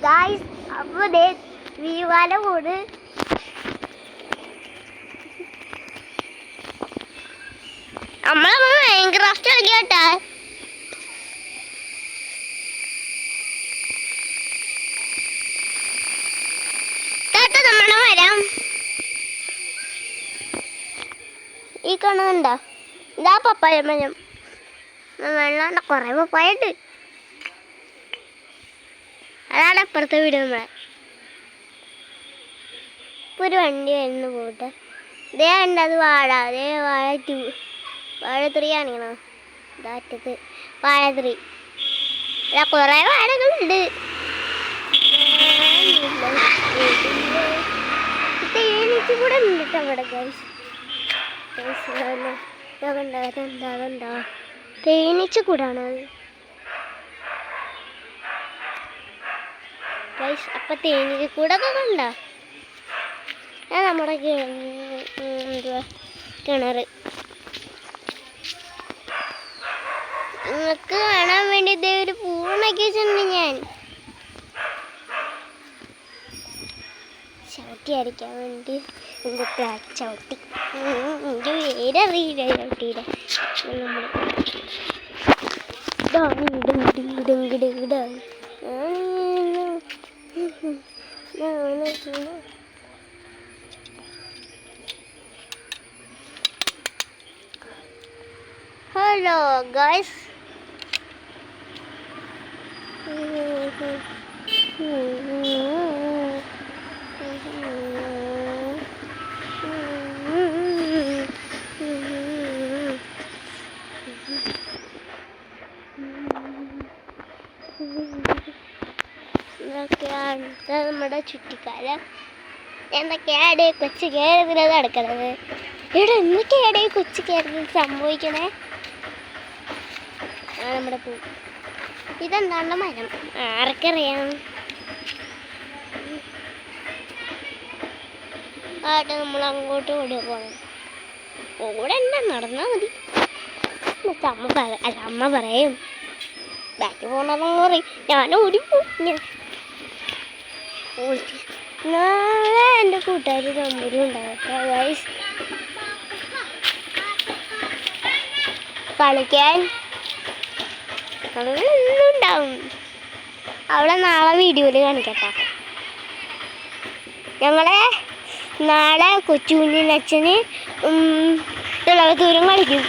Guys അപ്പോൾ വീവാല കൂട് നമ്മളമ്മ Minecraft കളിക്കട്ടെ. നമ്മുടെ മരം ഈ കാണുന്നുണ്ടോ? ഇതാ പപ്പായ മരം. വെള്ളാണ്ട് കുറെ പപ്പായുണ്ട്. അതാണ് അപ്പുറത്തെ വീട് നമ്മളെ. ഇപ്പൊ ഒരു വണ്ടി വരുന്നു പോട്ടെ. ഇതേ ഉണ്ട് അത് വാഴ. അതേ വാഴ 2 വാഴ 3 ആണിക്കണോ ഇതാറ്റത്ത് വാഴ 3. അല്ല കുറെ വാഴകളുണ്ട്. തേനീച്ച കൂടെ ഉണ്ട് കേട്ടോ അവിടെ. അതെന്താ തേനീച്ച കൂടാണ് അത്. അപ്പൊ തേനീച്ച കൂടൊക്കെ കണ്ടോ? നമ്മുടെ എന്തുവാ കിണറ് നിങ്ങൾക്ക് കാണാൻ വേണ്ടി ഇതേ ഒരു പൂണാക്കി വെച്ചിട്ടുണ്ട്. ഞാൻ ചവിട്ടി അടിക്കാൻ വേണ്ടി ചവിട്ടി എനിക്ക് പേരറിയില്ല ചവിട്ടിയുടെ. ഹലോ ഗൈസ്, നമ്മുടെ ചുറ്റിക്കാലം എന്തൊക്കെയാണ് കൊച്ചു കയറുന്നത് നടക്കുന്നത്. ഇവിടെ എന്തൊക്കെയാണ് ഈ കൊച്ചു കയറുന്നത് സംഭവിക്കണേ? നമ്മുടെ പൂ ഇതെന്താണ്ട് മരം ആർക്കറിയാം. ആട്ടെ നമ്മൾ അങ്ങോട്ട് ഓടി പോകണം. കൂടെ എന്താ നടന്നാൽ മതി. അമ്മ പറയും ബാക്കി പോകണമെന്ന് പറയും. ഞാൻ ഓടിപ്പോവും. നാളെ എൻ്റെ കൂട്ടുകാർ നമ്പരും ഉണ്ടാകട്ടെ ഗൈസ് കളിക്കാൻ. ഉണ്ടാവും അവളെ നാളെ വീഡിയോയിൽ കാണിക്കട്ടെ. ഞങ്ങളെ നാളെ കൊച്ചുകുഞ്ഞിനച്ഛന് ഇളവത്തൂരം കളിക്കും.